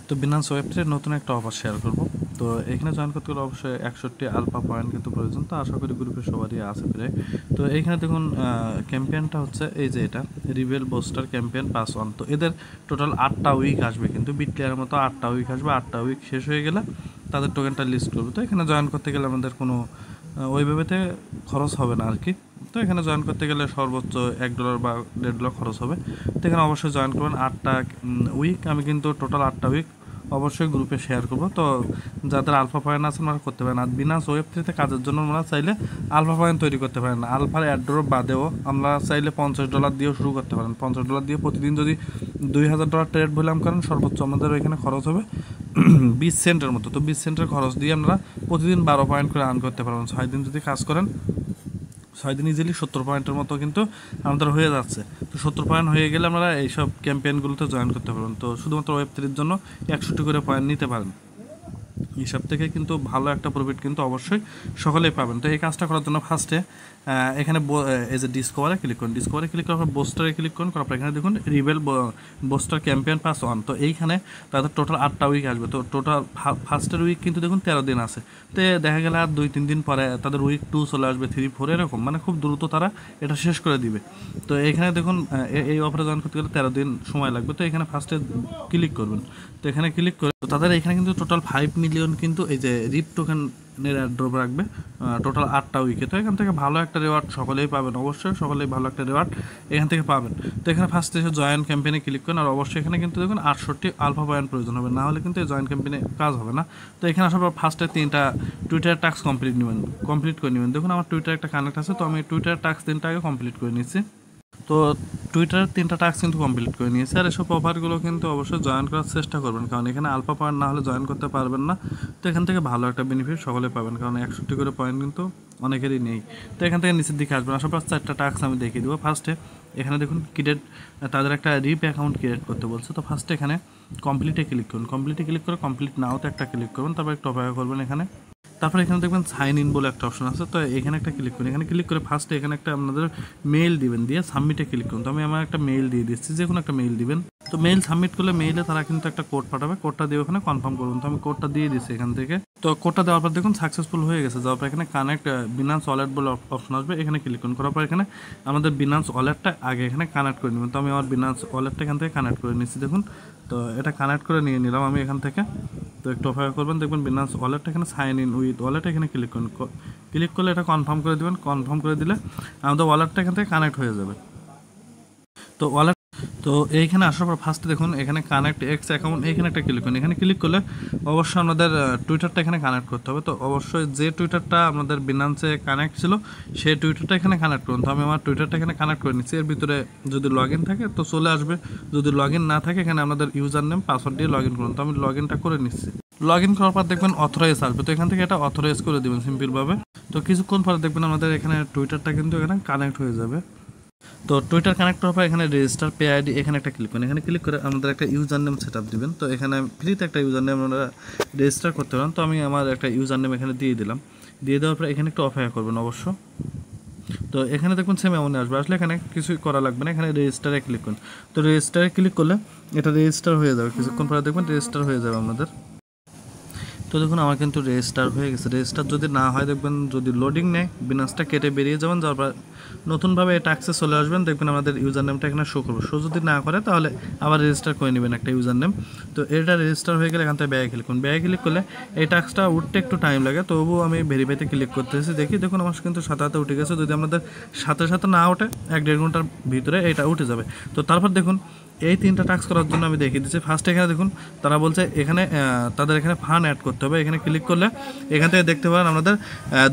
তো বিনান্স ওয়েব3 নতুন একটা অফার শেয়ার করব। তো এখানে জয়েন করতে গেলে অবশ্যই 61 আলফা পয়েন্ট কিন্তু প্রয়োজন। তো আশা করি গ্রুপে সবারই আছে প্রায়। তো এইখানে দেখুন ক্যাম্পেইনটা হচ্ছে এই যে এটা রিবেল বোস্টার ক্যাম্পেইন পাস অন। তো এদের টোটাল 8টা উইক আসবে, কিন্তু বিটক্লিয়ারের মতো 8টা উইক আসবে। 8টা উইক শেষ হয়ে গেলে তাদের টোকেনটা লিস্ট করবে। তো এখানে জয়েন করতে গেলে আমাদের কোনো ওইভাবেতে খরচ হবে না আর কি। তো এখানে জয়েন করতে গেলে সর্বোচ্চ $1 বা $1.5 খরচ হবে। তো এখানে অবশ্যই জয়েন করবেন 8টা উইক। আমি কিন্তু টোটাল 8টা উইক অবশ্যই গ্রুপে শেয়ার করব। তো যাদের আলফা পয়েন্ট আছে ওরা করতে পারেন। আর বিনান্স ওয়েব3তে কাজের জন্য আমরা চাইলে আলফা পয়েন্ট তৈরি করতে পারেন। আলফার অ্যাড্রপ বাদেও আমরা চাইলে $50 দিয়েও শুরু করতে পারেন। $50 দিয়ে প্রতিদিন যদি $2000 ট্রেড ভলিউম করেন, সর্বোচ্চ আমাদের এখানে খরচ হবে 20 সেন্টের মতো। তো 20 সেন্টের খরচ দিয়ে আমরা প্রতিদিন 12 পয়েন্ট করে আর্ন করতে পারবেন। 6 দিন যদি কাজ করেন, 6 দিন ইজিলি 70 পয়েন্টের মতো কিন্তু আমাদের হয়ে যাচ্ছে। তো 70 পয়েন্ট হয়ে গেলে আমরা এইসব ক্যাম্পেইনগুলোতে জয়েন করতে পারবেন। তো শুধুমাত্র ওয়েব3-র জন্য 61 করে পয়েন্ট নিতে পারেন। হিসাব থেকে কিন্তু ভালো একটা প্রফিট কিন্তু অবশ্যই সকলেই পাবেন। তো এই কাজটা করার জন্য ফার্স্টে এখানে এই যে ডিসকভারে ক্লিক করুন। ডিসকভারে ক্লিক করার পর বোস্টারে ক্লিক করুন। করার পর এখানে দেখুন রিবেল বোস্টার ক্যাম্পেইন পাস অন। তো এইখানে তাদের টোটাল 8টা উইক আসবে। তো টোটাল ফার্স্টের উইক কিন্তু দেখুন 13 দিন আছে। তো দেখা গেলে আর 2-3 দিন পরে তাদের উইক 2 চলে আসবে, 3, 4 এরকম, মানে খুব দ্রুত তারা এটা শেষ করে দিবে। তো এখানে দেখুন এই অফারে জয়েন করতে গেলে 13 দিন সময় লাগবে। তো এখানে ফার্স্টে ক্লিক করবেন। তো এখানে ক্লিক করে তাদের এখানে কিন্তু টোটাল 5 মিলিয়ন কিন্তু এই যে রিপ টোকেনের অ্যাড্রপ রাখবে টোটাল 8টা উইকে। তো এখান থেকে ভালো একটা রেওয়ার্ড সকলেই পাবেন, অবশ্যই সকলেই ভালো একটা রেওয়ার্ড এখান থেকে পাবেন। তো এখানে ফার্স্টে এসে জয়েন ক্যাম্পেইনে ক্লিক করেন। আর অবশ্যই এখানে কিন্তু দেখুন 68 আলফা পয়েন্ট প্রয়োজন হবে, না হলে কিন্তু এই জয়েন ক্যাম্পেইনে কাজ হবে না। তো এখানে আসার পর ফার্স্টে 3টা টুইটার টাস্ক কমপ্লিট করে নেবেন। দেখুন আমার টুইটার একটা কানেক্ট আছে, তো আমি টুইটার টাস্ক 3টা আগে কমপ্লিট করে নিচ্ছি। তো টুইটারের 3টা টাস্ক কিন্তু কমপ্লিট করে নিয়েছে। আর এসব অফারগুলো কিন্তু অবশ্যই জয়েন করার চেষ্টা করবেন, কারণ এখানে আলফা পয়েন্ট না হলে জয়েন করতে পারবেন না। তো এখান থেকে ভালো একটা বেনিফিট সকলে পাবেন, কারণ 61 করে পয়েন্ট কিন্তু অনেকেরই নেই। তো এখান থেকে নিচের দিকে আসবেন। আসার পর 4টা টাস্ক আমি দেখিয়ে দেবো। ফার্স্টে এখানে দেখুন ক্রিয়েট, তাদের একটা রিপ অ্যাকাউন্ট ক্রিয়েট করতে বলছে। তো ফার্স্টে এখানে কমপ্লিটে ক্লিক করুন। কমপ্লিটে ক্লিক করে কমপ্লিট নাওতে একটা ক্লিক করবেন, তারপর একটু অপেক্ষা করবেন এখানে। তারপরে এখানে দেখবেন সাইন ইন বলে একটা অপশন আছে। তো এখানে একটা ক্লিক করুন। এখানে ক্লিক করে ফার্স্টে এখানে একটা আপনাদের মেইল দিবেন, দিয়ে সাবমিটে ক্লিক করুন। তো আমি আমার একটা মেইল দিয়ে দিচ্ছি, যে কোনো একটা মেইল দিবেন। তো মেইল সাবমিট করলে মেইলে তারা কিন্তু একটা কোড পাঠাবে, কোডটা দিয়ে ওখানে কনফার্ম করুন। তো আমি কোডটা দিয়ে দিচ্ছি এখান থেকে। তো কোডটা দেওয়ার পর দেখুন সাকসেসফুল হয়ে গেছে। যাওয়ার পর এখানে কানেক্ট বিনান্স ওয়ালেট বলে অপশন আসবে, এখানে ক্লিক করুন। করার পর এখানে আমাদের বিনান্স ওয়ালেটটা আগে এখানে কানেক্ট করে নেবেন। তো আমি আমার বিনান্স ওয়ালেটটা এখান থেকে কানেক্ট করে নিচ্ছি। দেখুন তো এটা কানেক্ট করে নিয়ে নিলাম আমি এখান থেকে। তো একটু অপেক্ষা করবেন, দেখবেন বিনান্স ওয়ালেটটা এখানে সাইন ইন উইথ ওয়ালেট এখানে ক্লিক করুন। ক্লিক করলে এটা কনফার্ম করে দেবেন। কনফার্ম করে দিলে আমাদের ওয়ালেটটা এখান থেকে কানেক্ট হয়ে যাবে। তো ওয়ালেট, তো এইখানে আসার পর ফার্স্টে দেখুন এখানে কানেক্ট এক্স অ্যাকাউন্ট, এখানে একটা ক্লিক করুন। এখানে ক্লিক করলে অবশ্যই আমাদের টুইটারটা এখানে কানেক্ট করতে হবে। তো অবশ্যই যে টুইটারটা আমাদের বিনান্সে কানেক্ট ছিল সেই টুইটারটা এখানে কানেক্ট করুন। তো আমি আমার টুইটারটা এখানে কানেক্ট করে নিচ্ছি। এর ভিতরে যদি লগ ইন থাকে তো চলে আসবে, যদি লগ ইন না থাকে এখানে আমাদের ইউজার নেম পাসওয়ার্ড দিয়ে লগ ইন করুন। তো আমি লগ ইনটা করে নিচ্ছি। লগ ইন করার পর দেখবেন অথরাইজ আসবে। তো এখান থেকে এটা অথরাইজ করে দেবেন সিম্পলভাবে। তো কিছুক্ষণ পরে দেখবেন আমাদের এখানে টুইটারটা কিন্তু এখানে কানেক্ট হয়ে যাবে। তো টুইটার কানেক্ট হওয়ার পর এখানে রেজিস্টার পে আইডি এখানে একটা ক্লিক করুন। এখানে ক্লিক করে আমাদের একটা ইউজার নেম সেট আপ দেবেন। তো এখানে ফ্রিতে একটা ইউজার নেম আমরা রেজিস্টার করতে পারেন। তো আমি আমার একটা ইউজার নেম এখানে দিয়ে দিলাম। দিয়ে দেওয়ার পর এখানে একটু অপেক্ষা করবেন অবশ্য। তো এখানে দেখুন সেম এমনই আসবে। আসলে এখানে কিছুই করা লাগবে না, এখানে রেজিস্টারে ক্লিক করুন। তো রেজিস্টারে ক্লিক করলে এটা রেজিস্টার হয়ে যাবে। কিছুক্ষণ পরে দেখবেন রেজিস্টার হয়ে যাবে আমাদের। তো দেখুন আমার কিন্তু রেজিস্টার হয়ে গেছে। রেজিস্টার যদি না হয় দেখবেন যদি লোডিং নেয় বিনান্সটা কেটে বেরিয়ে যাবেন, যাওয়ার পর নতুনভাবে এটা অ্যাক্সেস চলে আসবেন, দেখবেন আমাদের ইউজার নেমটা এখানে শো করবে। শো যদি না করে তাহলে আবার রেজিস্টার করে নেবেন একটা ইউজার নেম। তো এটা রেজিস্টার হয়ে গেলে এখান থেকে ব্যাগে ক্লিক করুন। ব্যাগে ক্লিক করলে এই টাস্কটা উঠতে একটু টাইম লাগে, তবুও আমি ভেরিফাইতে ক্লিক করতেছি। দেখি দেখুন আমার কিন্তু সাথে সাথে উঠে গেছে। যদি আমাদের সাথে সাথে না ওঠে 1-1.5 ঘন্টার ভিতরে এটা উঠে যাবে। তো তারপর দেখুন এই 3টা টাস্ক করার জন্য আমি দেখিয়ে দিচ্ছি। ফার্স্ট এখানে দেখুন তারা বলছে এখানে তাদের এখানে ফান্ড অ্যাড করতে হবে। এখানে ক্লিক করলে এখান থেকে দেখতে পারেন আমাদের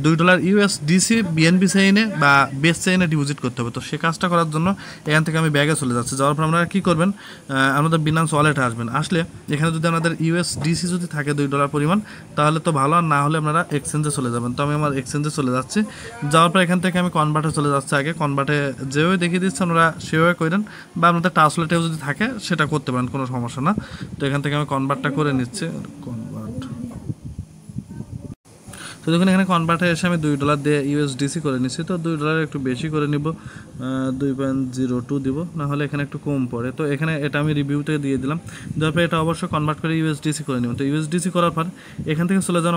$2 USDC বিএনবি চেইনে বা বেস চেইনে ডিপোজিট করতে হবে। তো সে কাজটা করার জন্য এখান থেকে আমি ব্যাগে চলে যাচ্ছি। যাওয়ার পর আপনারা কী করবেন, আমাদের বিনান্স ওয়ালেটে আসবেন। আসলে এখানে যদি আমাদের USDC যদি থাকে $2 পরিমাণ তাহলে তো ভালো, আর না হলে আপনারা এক্সচেঞ্জে চলে যাবেন। তো আমি আমার এক্সচেঞ্জে চলে যাচ্ছি। যাওয়ার পর এখান থেকে আমি কনভার্টে চলে যাচ্ছি। আগে কনভার্টে যেভাবে দেখিয়ে দিচ্ছি আপনারা সেভাবে করেন, বা আপনাদের ট্রান্সলেটেও যদি থাকে সেটা করতে পারেন, কোনো সমস্যা না। তো এখান থেকে আমি কনভার্টটা করে নিচ্ছি। কনভার্ট, তো দেখুন এখানে কনভার্টার এসে আমি $2 দিয়ে ইউএসডিসি করে নিচ্ছি। তো $2 একটু বেশি করে নিব, 2.02 দিব, না হলে এখানে একটু কম পড়ে। তো এখানে এটা আমি রিভিউতে দিয়ে দিলাম, দেওয়ার পরে এটা অবশ্যই কনভার্ট করে ইউএসডিসি করে নেব। তো ইউএসডিসি করার পর এখান থেকে চলে যান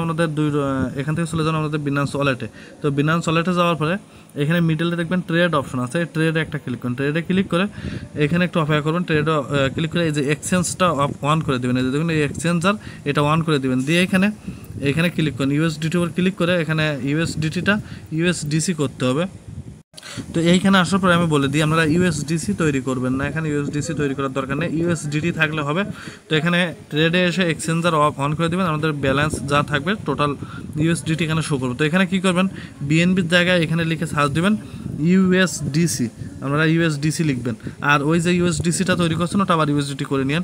আমাদের বিনান্স ওয়ালেটে। তো বিনান্স ওয়ালেটে যাওয়ার পরে এখানে মিডলে দেখবেন ট্রেড অপশন আছে, ট্রেডে একটা ক্লিক করুন। ট্রেডে ক্লিক করে এখানে একটু অপেক্ষা করবেন। ট্রেডে ক্লিক করে এই যে এক্সচেঞ্জটা অন করে দেবেন, এই যে দেখুন এই এক্সচেঞ্জার এটা অন করে দেবেন, দিয়ে এখানে ক্লিক করুন। ইউএসডিটি উপর ক্লিক করে এখানে ইউএসডিটিটা ইউএসডিসি করতে হবে। তো এইখানে আসার পরে আমি বলে দিই, আপনারা ইউএসডিসি তৈরি করবেন না, এখানে ইউএসডিসি তৈরি করার দরকার নেই, ইউএসডিটি থাকলে হবে। তো এখানে ট্রেডে এসে এক্সচেঞ্জার অন করে দেবেন, আমাদের ব্যালেন্স যা থাকবে টোটাল ইউএসডিটি এখানে শো করবে। তো এখানে কী করবেন, বিএনবির জায়গায় এখানে লিখে সার্চ দেবেন ইউএসডিসি, আপনারা ইউএসডিসি লিখবেন। আর ওই যে ইউএসডিসিটা তৈরি করছেন ওটা আবার ইউএসডিটি করে নিন,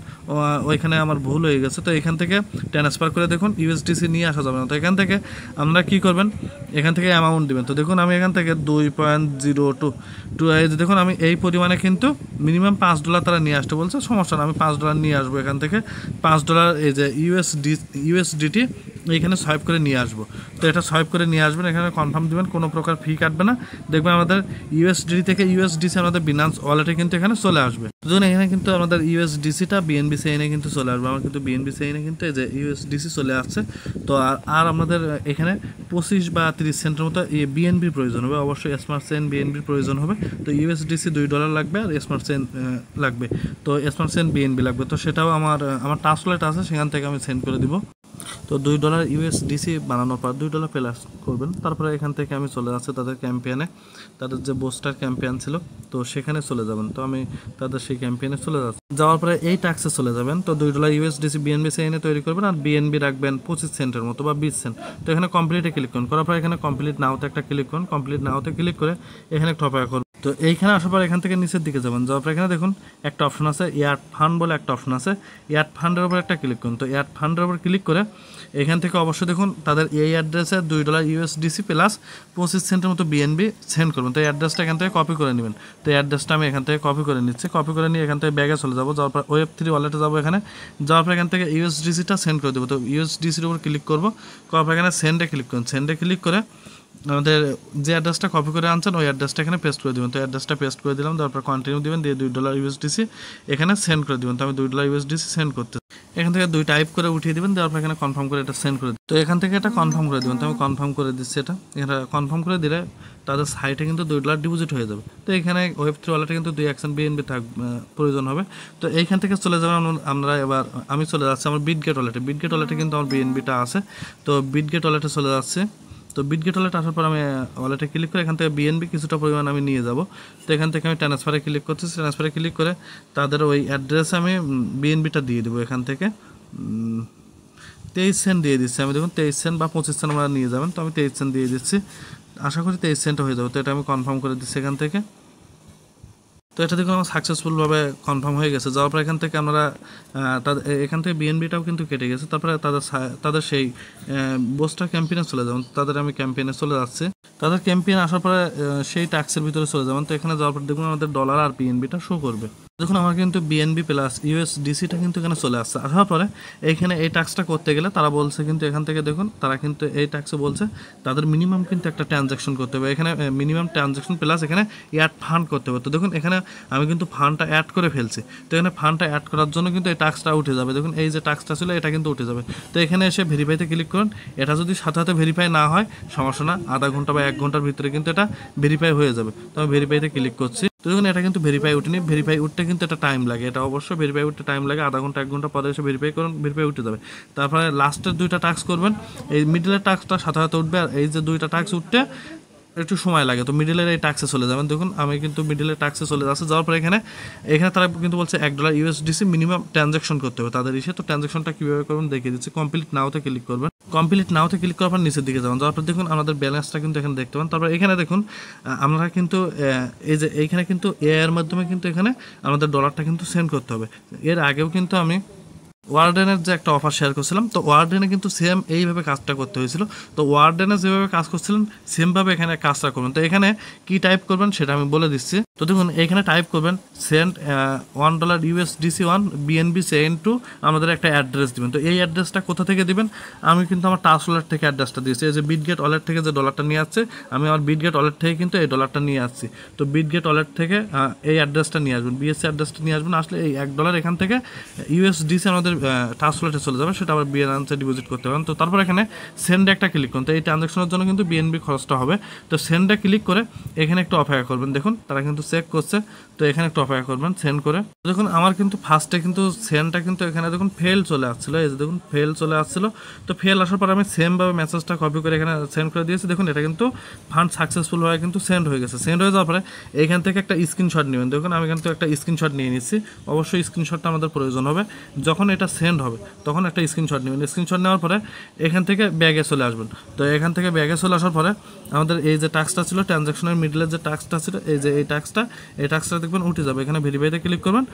ওইখানে আমার ভুল হয়ে গেছে। তো এখান থেকে ট্রান্সফার করে দেখুন ইউএসডিসি নিয়ে আসা যাবে না। তো এখান থেকে আপনারা কী করবেন, এখান থেকে অ্যামাউন্ট দেবেন। তো দেখুন আমি এখান থেকে 2.02 দেখুন আমি এই পরিমাণে কিন্তু মিনিমাম $5 তারা নিয়ে আসতে বলছে, সমস্যা না, আমি $5 নিয়ে আসবো। এখান থেকে $5 এই যে ইউএসডিটি এইখানে সোয়াইপ করে নিয়ে আসবো। তো এটা সোয়াইপ করে নিয়ে আসবেন, এখানে কনফার্ম দেবেন, কোনো প্রকার ফি কাটবে না। দেখবেন আমাদের ইউএসডিটি থেকে ইউএসডিসি আমাদের বিনান্স ওয়ালেটে কিন্তু এখানে চলে আসবে। ধরুন এখানে কিন্তু আমাদের ইউএসডিসিটা বিএনবি সেইনে কিন্তু চলে আসবে, আমার কিন্তু বিএনবি সেইনে কিন্তু এই যে ইউএসডিসি চলে আসছে। তো আর আমাদের এখানে 25 বা 30 সেন্টের মতো বিএনবির প্রয়োজন হবে, অবশ্যই স্মার্ট চেইন বিএনবির প্রয়োজন হবে। তো ইউএসডিসি $2 লাগবে আর স্মার্ট চেইন লাগবে, তো স্মার্ট চেইন বিএনবি লাগবে। তো সেটাও আমার টাস্ক ওয়ালেট আছে, সেখান থেকে আমি সেন্ড করে দিব। তো $2 ইউএসডিসি বানানোর পর $2 প্লাস করবেন। তারপরে এখান থেকে আমি চলে যাচ্ছি তাদের ক্যাম্পেইনে, তাদের যে বুস্টার ক্যাম্পেইন ছিল তো সেখানে চলে যাবেন। তো আমি তাদের সেই ক্যাম্পেইনে চলে যাচ্ছি, যাওয়ার পরে এই ট্যাক্সে চলে যাবেন। তো $2 ইউএসডিসি বিএনবি সেইনে তৈরি করবেন, আর বিএনবি রাখবেন 25 সেন্টের মতো বা 20 সেন্ট। তো এখানে কমপ্লিটে ক্লিক করুন, করার পর এখানে কমপ্লিট নাওতে একটা ক্লিক করুন, কমপ্লিট নাওতে ক্লিক করে এখানে একটা অপেক্ষা করুন। তো এইখানে আসার পর এখান থেকে নিচের দিকে যাবেন, যাওয়ার পর এখানে দেখুন একটা অপশন আছে এয়ার ফান্ড বলে একটা অপশন আছে, এয়ার ফান্ডের উপর একটা ক্লিক করুন। তো এয়ার ফান্ডের উপর ক্লিক করে এখান থেকে অবশ্যই দেখুন তাদের এই অ্যাড্রেসে $2 ইউএসডিসি প্লাস 25 সেন্টের মতো বিএনবি সেন্ড করবেন। তো এই অ্যাড্রেসটা এখান থেকে কপি করে নেবেন। তো এই অ্যাড্রেসটা আমি এখান থেকে কপি করে নিচ্ছি, কপি করে নিয়ে এখান থেকে ব্যাগে চলে যাবো, যাওয়ার পর Web3 ওয়ালেটে যাবো। এখানে যাওয়ার পর এখান থেকে ইউএসডিসিটা সেন্ড করে দেবো। তো ইউএসডিসির উপর ক্লিক করবো, করার পর এখানে সেন্ডে ক্লিক করুন। সেন্ডে ক্লিক করে আমাদের যে অ্যাড্রেসটা কপি করে আনছেন ওই অ্যাড্রেসটা এখানে পেস্ট করে দেবেন। তো অ্যাড্রেসটা পেস্ট করে দিলাম, তারপর কন্টিনিউ দেবেন, দিয়ে $2 ইউএসডিসি এখানে সেন্ড করে দেবেন। তো আমি $2 ইউএসডিসি সেন্ড করতে এখান থেকে 2 টাইপ করে উঠিয়ে দেবেন, দেওয়ার পর এখানে কনফার্ম করে এটা সেন্ড করে দেবেন। তো এখান থেকে এটা কনফার্ম করে দেবেন। তো আমি কনফার্ম করে দিচ্ছি, এটা কনফার্ম করে দিলে তাদের সাইটে কিন্তু $2 ডিপোজিট হয়ে যাবে। তো এখানে Web3 ওয়ালেটে কিন্তু 2 অ্যাকশন বিএনবি প্রয়োজন হবে। তো এইখান থেকে চলে যাবেন আমরা, এবার আমি চলে যাচ্ছি আমার বিটগেট ওয়ালেটে। বিটগেট ওয়ালেটে কিন্তু আমার বিএনবিটা আছে, তো বিটগেট ওয়ালেটে চলে যাচ্ছে। তো বিটগেট ওয়ালেট আসার পর আমি ওয়ালেটে ক্লিক করে এখান থেকে বিএনবি কিছুটা পরিমাণ আমি নিয়ে যাব। তো এখান থেকে আমি ট্রান্সফারে ক্লিক করতেছি, ট্রান্সফারে ক্লিক করে তাদের ওই অ্যাড্রেসে আমি বিএনবিটা দিয়ে দেবো। এখান থেকে 23 সেন্ট দিয়ে দিচ্ছি আমি, দেখুন 23 সেন্ট বা 25 সেন্ট আমরা নিয়ে যাবেন। তো আমি 23 সেন্ট দিয়ে দিচ্ছি, আশা করি 23 সেন্ট হয়ে যাবে। তো এটা আমি কনফার্ম করে দিচ্ছি এখান থেকে। তো এটা দেখুন আমার সাকসেসফুলভাবে কনফার্ম হয়ে গেছে। যাওয়ার পর এখান থেকে আমরা এখান থেকে বিএনবিটাও কিন্তু কেটে গেছে। তারপরে তাদের সেই বোস্টার ক্যাম্পেইনে চলে যাবেন। তাদের আমি ক্যাম্পেইনে চলে যাচ্ছি, তাদের ক্যাম্পেইন আসার পরে সেই ট্যাক্সের ভিতরে চলে যাবেন। তো এখানে যাওয়ার পর দেখুন আমাদের ডলার আর বিএনবিটা শো করবে। দেখুন আমার কিন্তু বিএনবি প্লাস ইউএসডিসিটা কিন্তু এখানে চলে আসছে। আসার পরে এইখানে এই ট্যাক্সটা করতে গেলে তারা বলছে কিন্তু এখান থেকে দেখুন তারা কিন্তু এই ট্যাক্সে বলছে তাদের মিনিমাম কিন্তু একটা ট্রানজ্যাকশন করতে হবে। এখানে মিনিমাম ট্রানজ্যাকশন প্লাস এখানে অ্যাড ফান্ড করতে হবে। তো দেখুন এখানে আমি কিন্তু ফান্ডটা অ্যাড করে ফেলছি। তো এখানে ফান্ডটা অ্যাড করার জন্য কিন্তু এই ট্যাক্সটা উঠে যাবে। দেখুন এই যে ট্যাক্সটা ছিল এটা কিন্তু উঠে যাবে। তো এখানে এসে ভেরিফাইতে ক্লিক করুন। এটা যদি সাথে সাথে ভেরিফাই না হয় সমস্যা না, আধা ঘন্টা বা 1 ঘন্টার ভিতরে কিন্তু এটা ভেরিফাই হয়ে যাবে। তো আমি ভেরিফাইতে ক্লিক করছি। তো দেখুন এটা কিন্তু ভেরিফাই উঠেনি, ভেরিফাই উঠতে কিন্তু এটা টাইম লাগে, এটা অবশ্যই ভেরিফাই উঠতে টাইম লাগে, আধা ঘন্টা 1 ঘন্টা পরে এসে ভেরিফাই করুন, ভেরিফাই উঠে যাবে। তারপরে লাস্টের 2টা টাস্ক করবেন, এই মিডলের টাস্কটা সাথে সাথে উঠবে, আর এই যে 2টা টাস্ক উঠতে একটু সময় লাগে। তো মিডিলের এই ট্যাক্সে চলে যাবেন। দেখুন আমি কিন্তু মিডিলের ট্যাক্সে চলে যাচ্ছি। যাওয়ার পরে এখানে তারা কিন্তু বলছে $1 ইউএসডিসি মিনিমাম ট্রানজ্যাকশন করতে হবে তাদের ইসে। তো ট্রানজ্যাকশনটা কীভাবে করবেন দেখিয়ে দিচ্ছি। কমপ্লিট নাওতে ক্লিক করবেন, কমপ্লিট নাওতে ক্লিক করার পর নিচের দিকে যাবেন। যাওয়ার পর দেখুন আমাদের ব্যালেন্সটা কিন্তু এখানে দেখতে পান। তারপর এখানে দেখুন আমরা কিন্তু এই যে এইখানে কিন্তু এর মাধ্যমে কিন্তু এখানে আমাদের ডলারটা কিন্তু সেন্ড করতে হবে। এর আগেও কিন্তু আমি ওয়ার্ডেনের যে একটা অফার শেয়ার করছিলাম, তো ওয়ার্ডেনে কিন্তু সেম এইভাবে কাজটা করতে হয়েছিল। তো ওয়ার্ডেনে যেভাবে কাজ করছিলেন সেমভাবে এখানে কাজটা করবেন। তো এখানে কি টাইপ করবেন সেটা আমি বলে দিচ্ছি। তো দেখুন এখানে টাইপ করবেন send $1 USDC1 BNB send to, আমাদের একটা অ্যাড্রেস দিবেন। তো এই অ্যাড্রেসটা কোথা থেকে দিবেন, আমি কিন্তু আমার টাস্ক ওয়ালেট থেকে অ্যাড্রেসটা দিয়েছি। এই যে বিটগেট ওয়ালেট থেকে যে ডলারটা নিয়ে আসছে, আমি আমার বিটগেট ওয়ালেট থেকে কিন্তু এই ডলারটা নিয়ে আসছি। তো বিটগেট ওয়ালেট থেকে এই অ্যাড্রেসটা নিয়ে আসবেন, বিএসসি অ্যাড্রেসটা নিয়ে আসবেন। আসলে এই $1 এখান থেকে USDC আমাদের টাস্ক ওয়ালেটে চলে যাবে, সেটা আবার বিএনএনসে ডিপোজিট করতে পারেন। তো তারপর এখানে সেন্ডে একটা ক্লিক করুন। তো এই ট্রানজাকশনের জন্য কিন্তু বিএনবি খরচটা হবে। তো সেন্ডে ক্লিক করে এখানে একটু অপেক্ষা করবেন। দেখুন তারা কিন্তু চেক করছে, তো এখানে একটু অপেক্ষা করবেন সেন্ড করে। দেখুন আমার কিন্তু ফার্স্টে কিন্তু সেন্ডটা কিন্তু এখানে দেখুন ফেল চলে আসছিলো, এই যে দেখুন ফেল চলে আসছিলো। তো ফেল আসার পর আমি সেমভাবে মেসেজটা কপি করে এখানে সেন্ড করে দিয়েছি। দেখুন এটা কিন্তু ফান্ড সাকসেসফুল হয়ে কিন্তু সেন্ড হয়ে গেছে। সেন্ড হয়ে যাওয়ার পরে এখান থেকে একটা স্ক্রিনশট নেবেন। দেখুন আমি কিন্তু একটা স্ক্রিনশট নিয়ে নিচ্ছি, অবশ্যই স্ক্রিনশটটা আমাদের প্রয়োজন হবে। যখন এটা সেন্ড হবে তখন একটা স্ক্রিনশট নেবেন। স্ক্রিনশট নেওয়ার পরে এখান থেকে ব্যাগে চলে আসবেন। তো এখান থেকে ব্যাগে চলে আসার পরে আমাদের এই যে টাস্কটা ছিল ট্রানজাকশনের মিডলের যে টাস্কটা ছিল, এই যে এই টাস্কটা দেখবেন উঠে যাবে। এখানে ভেরিফাইতে ক্লিক করবেন,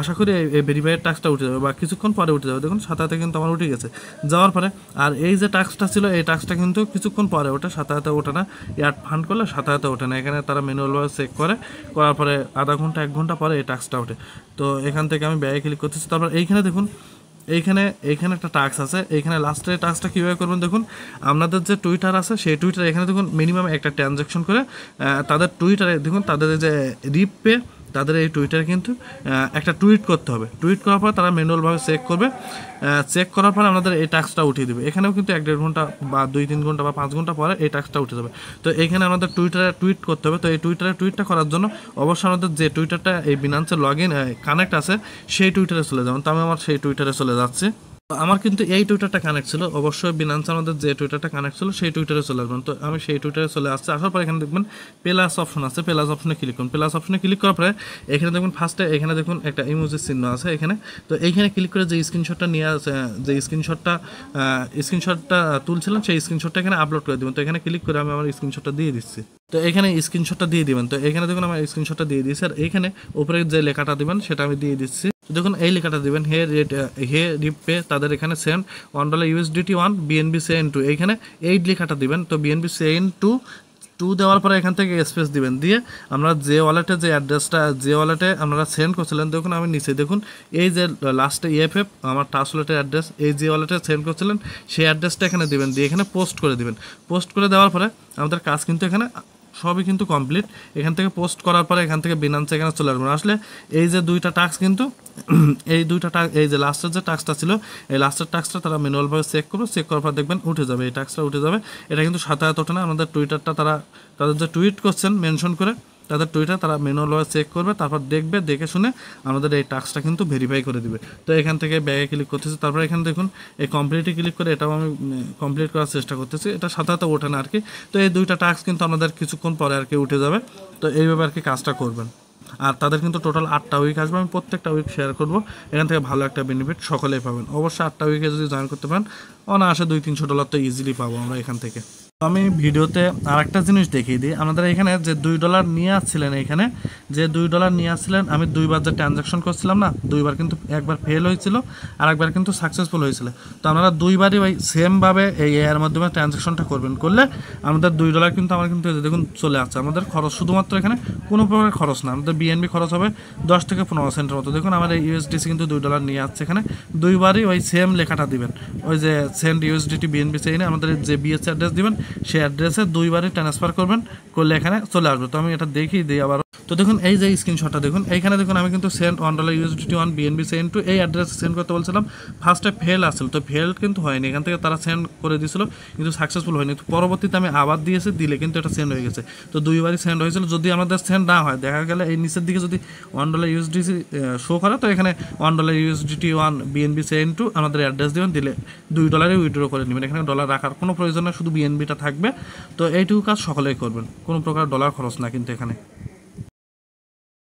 আশা করি এই ভেরিফাইয়ের টাস্কটা উঠে যাবে বা কিছুক্ষণ পরে উঠে যাবে। দেখুন সাথে সাথে কিন্তু আমার উঠে গেছে। যাওয়ার পরে আর এই যে টাস্কটা ছিল এই টাস্কটা কিন্তু কিছুক্ষণ পরে ওঠে, সাথে সাথে ওঠে না। অ্যাড ফান্ড করলে সাথে সাথে ওঠে না। এখানে তারা ম্যানুয়ালভাবে চেক করে, করার পরে আধা ঘন্টা 1 ঘন্টা পরে এই টাস্কটা ওঠে। তো এখান থেকে আমি ব্যাগে ক্লিক করতেছি। তারপর এইখানে দেখুন এইখানে একটা টাস্ক আছে। এইখানে লাস্টের টাস্কটা কীভাবে করবেন, দেখুন আপনাদের যে টুইটার আছে সেই টুইটার এখানে দেখুন মিনিমাম একটা ট্রানজ্যাকশন করে তাদের টুইটারে দেখুন তাদের যে রিপ পে তাদের এই টুইটারে কিন্তু একটা টুইট করতে হবে। টুইট করার পর তারা ম্যানুয়ালভাবে চেক করবে, চেক করার পর আমাদের এই টাস্কটা উঠিয়ে দেবে। এখানেও কিন্তু 1-1.5 ঘন্টা বা 2-3 ঘন্টা বা 5 ঘন্টা পরে এই টাস্কটা উঠে যাবে। তো এখানে আমাদের টুইটারে টুইট করতে হবে। তো এই টুইটটা করার জন্য অবশ্যই আমাদের যে টুইটারটা এই বিনান্সের লগ ইন কানেক্ট আছে সেই টুইটারে চলে যাবেন। তো আমি আমার সেই টুইটারে চলে যাচ্ছি। আমার কিন্তু এই টুইটারটা কানেক্ট ছিল, অবশ্যই বিনান্সে আমাদের যে টুইটারটা কানেক্ট ছিল সেই টুইটারে চলে আসবেন। তো আমি সেই টুইটারে চলে আসছি। আসার পর এখানে দেখবেন প্লাস অপশন আছে, প্লাস অপশনে ক্লিক করুন। প্লাস অপশনে ক্লিক করার পরে এখানে দেখুন ফার্স্টে এখানে দেখুন একটা ইমোজি চিহ্ন আছে এখানে। তো এইখানে ক্লিক করে যে স্ক্রিনশটটা নিয়ে যে স্ক্রিনশটটা তুলছিলাম সেই স্ক্রিনশটটা এখানে আপলোড করে দেবেন। তো এখানে ক্লিক করে আমি আমার স্ক্রিনশটটা দিয়ে দিচ্ছি। তো এখানে স্ক্রিনশটটা দিয়ে দিবেন। তো এখানে দেখুন আমার স্ক্রিনশটটা দিয়ে দিচ্ছি। আর এইখানে উপরে যে লেখাটা দিবেন সেটা আমি দিয়ে দিচ্ছি। দেখুন এই লেখাটা দিবেন হে রিপ পে, তাদের এখানে send $1 USDT1 BNB send to, এইখানে 8 লেখাটা দিবেন। তো BNB সেন্ড টু দেওয়ার পরে এখান থেকে স্পেস দিবেন, দিয়ে আমরা যে ওয়ালেটে যে অ্যাড্রেসটা যে ওয়ালেটে আপনারা সেন্ড করছিলেন দেখুন আমি নিচে দেখুন এই যে লাস্টে EFF আমার টাস্ক ওয়ালেটের অ্যাড্রেস, এই যে ওয়ালেটে সেন্ড করছিলেন সেই অ্যাড্রেসটা এখানে দিবেন, দিয়ে এখানে পোস্ট করে দিবেন। পোস্ট করে দেওয়ার পরে আমাদের কাজ কিন্তু এখানে সবই কিন্তু কমপ্লিট। এখান থেকে পোস্ট করার পরে এখান থেকে বিনান্সে এখানে চলে আসবেন। আসলে এই যে দুইটা টাস্ক কিন্তু এই যে লাস্টের যে টাস্কটা ছিল এই লাস্টের টাস্কটা তারা ম্যানুয়ালভাবে চেক করবে, চেক করার পর দেখবেন উঠে যাবে, এই টাস্কটা উঠে যাবে। এটা কিন্তু সাথে ওঠে না, আমাদের টুইটারটা তাদের যে টুইট করছেন মেনশন করে তাদের টুইটার তারা ম্যানুয়ালভাবে চেক করবে, তারপর দেখবে, দেখে শুনে আমাদের এই টাস্কটা কিন্তু ভেরিফাই করে দিবে। তো এখান থেকে ব্যাগে ক্লিক করতেছি। তারপর এখানে দেখুন এই কমপ্লিটে ক্লিক করে এটাও আমি কমপ্লিট করার চেষ্টা করতেছি। এটা সাথে সাথে ওঠে না আর কি। তো এই দুইটা টাস্ক কিন্তু আমাদের কিছুক্ষণ পরে আর কি উঠে যাবে। তো এইভাবে আর কি কাজটা করবেন। আর তাদের কিন্তু টোটাল 8টা উইক আসবে, আমি প্রত্যেকটা উইক শেয়ার করবো। এখান থেকে ভালো একটা বেনিফিট সকলেই পাবেন। অবশ্যই 8টা উইকে যদি জয়েন করতে পারেন অনায়াসে $200-300 তো ইজিলি পাবো আমরা এখান থেকে। আমি ভিডিওতে আরেকটা জিনিস দেখিয়ে দিই। আমাদের এখানে যে $2 নিয়ে আসছিলেন, এখানে যে $2 নিয়ে আসছিলেন আমি 2বার যে ট্রানজাকশন করছিলাম না, 2বার কিন্তু একবার ফেল হয়েছিল আর একবার কিন্তু সাকসেসফুল হয়েছিল। তো আপনারা 2বারই ওই সেমভাবে এই এর মাধ্যমে ট্রানজাকশনটা করলে আমাদের $2 কিন্তু আমার কিন্তু দেখুন চলে আসছে। আমাদের খরচ শুধুমাত্র এখানে কোনো প্রকার খরচ না, আমাদের BNB খরচ হবে 10 থেকে 15 সেন্টের মতো। দেখুন আমার এই USDC কিন্তু $2 নিয়ে আসছে। এখানে 2বারই ওই সেম লেখাটা দিবেন, ওই যে সেন্ড USDT BNB সেইনে আমাদের যে BSC অ্যাড্রেস দিবেন সেই অ্যাড্রেসে 2বারই ট্রান্সফার করবেন, করলে এখানে চলে আসবে। তো আমি এটা দেখিয়ে দিই আবার। তো দেখুন এই যে স্ক্রিনশটটা দেখুন, এইখানে দেখুন আমি কিন্তু send $1 USDT1 BNB send to এই অ্যাড্রেসে সেন্ড করতে বলছিলাম। ফার্স্টে ফেল আসছিল, তো ফেল কিন্তু হয়নি, এখান থেকে তারা সেন্ড করে দিয়েছিল কিন্তু সাকসেসফুল হয়নি। তো পরবর্তীতে আমি আবার দিলে কিন্তু এটা সেন্ড হয়ে গেছে। তো 2বারই সেন্ড হয়েছিল। যদি আমাদের সেন্ড না হয়, দেখা গেলে এই নিচের দিকে যদি $1 USDC শো করে, তো এখানে $1 USDT1 BNB সেন্ড টু আমাদের অ্যাড্রেস দিবেন, দিলে $2 উইথড্র করে নেবেন। এখানে ডলার রাখার কোনো প্রয়োজন না, শুধু BNBটা থাকবে। তো এইটুকু কাজ সকলেই করবেন, কোনো প্রকার ডলার খরচ না কিন্তু এখানে।